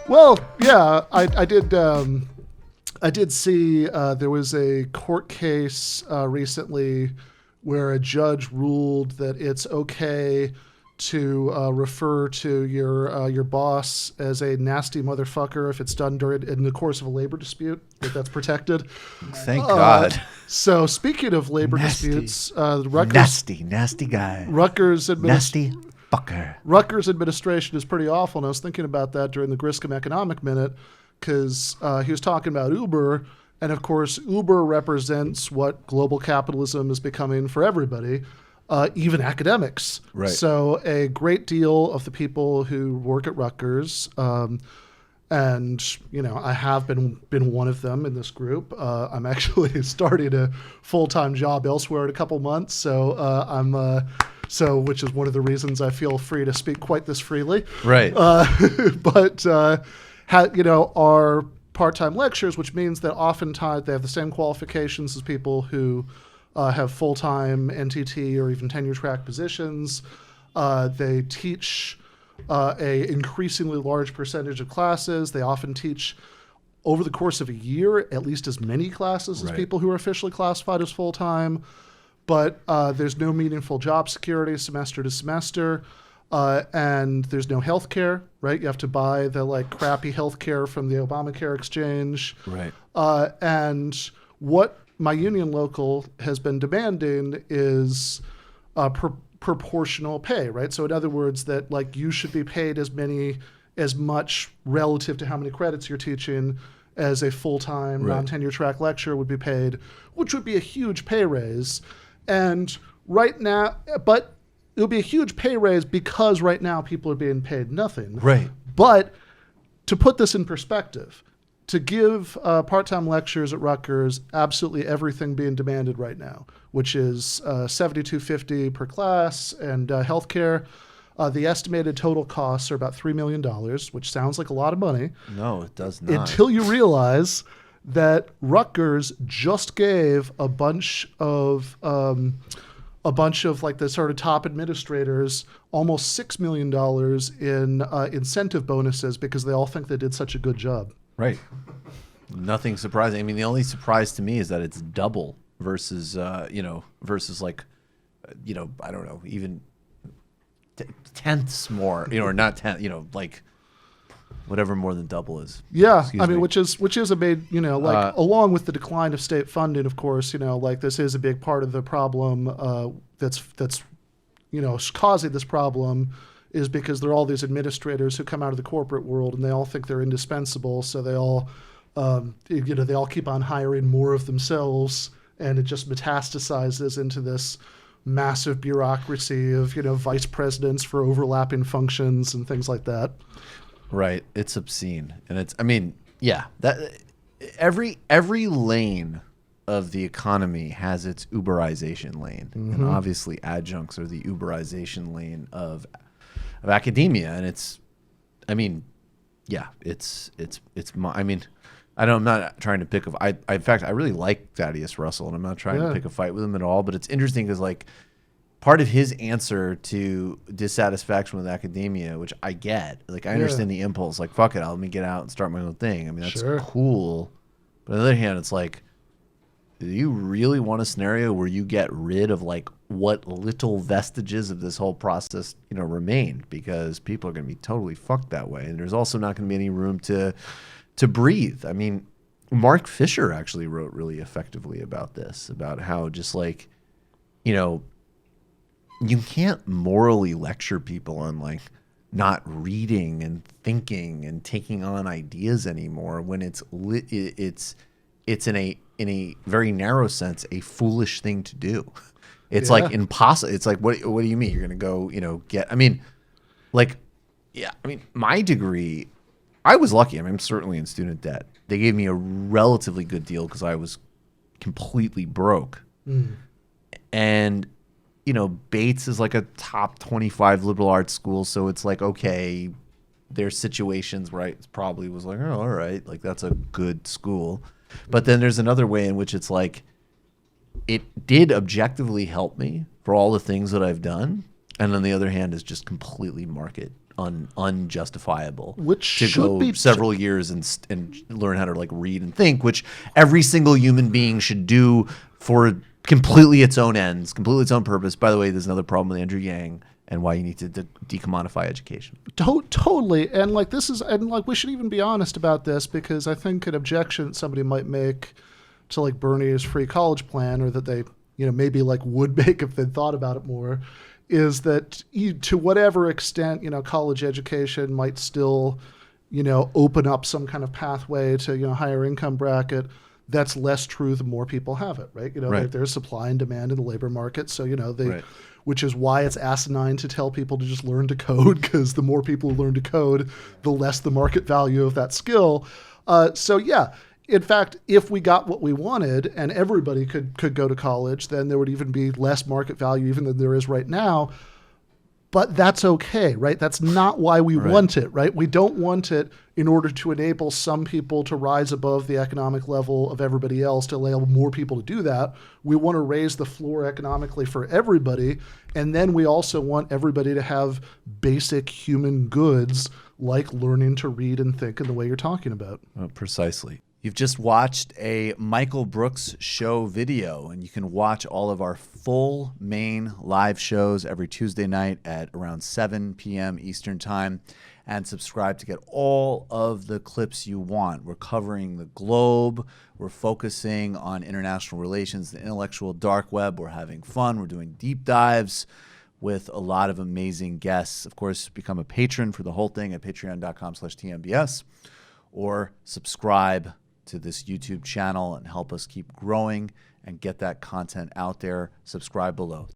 Well, yeah, I did. I did see there was a court case recently where a judge ruled that it's okay to refer to your boss as a nasty motherfucker if it's done during in the course of a labor dispute. That's protected. Thank God. So speaking of labor Nasty. disputes, Rutgers Nasty guy. Rutgers Nasty fucker. Rutgers administration is pretty awful, and I was thinking about that during the Griscom Economic Minute because he was talking about Uber, and of course Uber represents what global capitalism is becoming for everybody, even academics. Right. So a great deal of the people who work at Rutgers, and I have been one of them in this group. I'm actually starting a full-time job elsewhere in a couple months, so which is one of the reasons I feel free to speak quite this freely. Right. But are part-time lecturers, which means that oftentimes they have the same qualifications as people who have full-time NTT or even tenure-track positions. They teach a increasingly large percentage of classes. They often teach over the course of a year at least as many classes as people who are officially classified as full-time. But there's no meaningful job security semester to semester, and there's no health care, right? You have to buy the crappy health care from the Obamacare exchange. Right. And what my union local has been demanding is proportional pay, right? So in other words, that you should be paid as much relative to how many credits you're teaching as a full-time non-tenure track lecturer would be paid, which would be a huge pay raise. And right now, but it would be a huge pay raise because right now people are being paid nothing. Right. But to put this in perspective, to give part-time lecturers at Rutgers absolutely everything being demanded right now, which is $72.50 per class and healthcare, the estimated total costs are about $3 million, which sounds like a lot of money. No, it does not. Until you realize that Rutgers just gave a bunch of the sort of top administrators almost $6 million in incentive bonuses because they all think they did such a good job. Right. Nothing surprising. I mean, the only surprise to me is that it's double versus, versus I don't know, even tenths more, or not tenth, whatever more than double is. Yeah, Excuse me. which is a big, along with the decline of state funding, of course, this is a big part of the problem that's causing this problem is because there are all these administrators who come out of the corporate world and they all think they're indispensable, so they all, they all keep on hiring more of themselves, and it just metastasizes into this massive bureaucracy of, vice presidents for overlapping functions and things like that. Right. It's obscene. And that every lane of the economy has its Uberization lane. Mm-hmm. And obviously adjuncts are the Uberization lane of academia. And I'm not trying to pick in fact, I really like Thaddeus Russell, and I'm not trying to pick a fight with him at all, but it's interesting because part of his answer to dissatisfaction with academia, which I get, I understand the impulse, fuck it, let me get out and start my own thing. I mean, that's cool. But on the other hand, it's do you really want a scenario where you get rid of what little vestiges of this whole process, remain? Because people are going to be totally fucked that way. And there's also not going to be any room to breathe. I mean, Mark Fisher actually wrote really effectively about this, about how just you can't morally lecture people on not reading and thinking and taking on ideas anymore when it's in a very narrow sense a foolish thing to do. It's impossible. It's what do you mean you're going to go get? I mean, my degree, I was lucky. I mean, I'm certainly in student debt. They gave me a relatively good deal because I was completely broke, and Bates is a top 25 liberal arts school, so it's okay, there's situations where I probably was oh, all right, that's a good school. But then there's another way in which it's it did objectively help me for all the things that I've done. And on the other hand is just completely market unjustifiable, which to should go be several years and learn how to like read and think, which every single human being should do for completely its own ends, completely its own purpose. By the way, there's another problem with Andrew Yang and why you need to decommodify education. Totally. And like this is, and like we should even be honest about this, because I think an objection somebody might make to like Bernie's free college plan, or that they, maybe like would make if they'd thought about it more, is that to whatever extent, college education might still, open up some kind of pathway to, higher income bracket. That's less true the more people have it, right? Right. There's supply and demand in the labor market. So, Right. which is why it's asinine to tell people to just learn to code, because the more people who learn to code, the less the market value of that skill. So yeah, in fact, if we got what we wanted and everybody could go to college, then there would even be less market value even than there is right now. But that's okay, right? That's not why we want it, right? We don't want it in order to enable some people to rise above the economic level of everybody else, to allow more people to do that. We want to raise the floor economically for everybody. And then we also want everybody to have basic human goods like learning to read and think in the way you're talking about. Precisely. You've just watched a Michael Brooks show video, and you can watch all of our full main live shows every Tuesday night at around 7 p.m. Eastern Time, and subscribe to get all of the clips you want. We're covering the globe. We're focusing on international relations, the intellectual dark web. We're having fun. We're doing deep dives with a lot of amazing guests. Of course, become a patron for the whole thing at patreon.com/TMBS, or subscribe to this YouTube channel and help us keep growing and get that content out there. Subscribe below.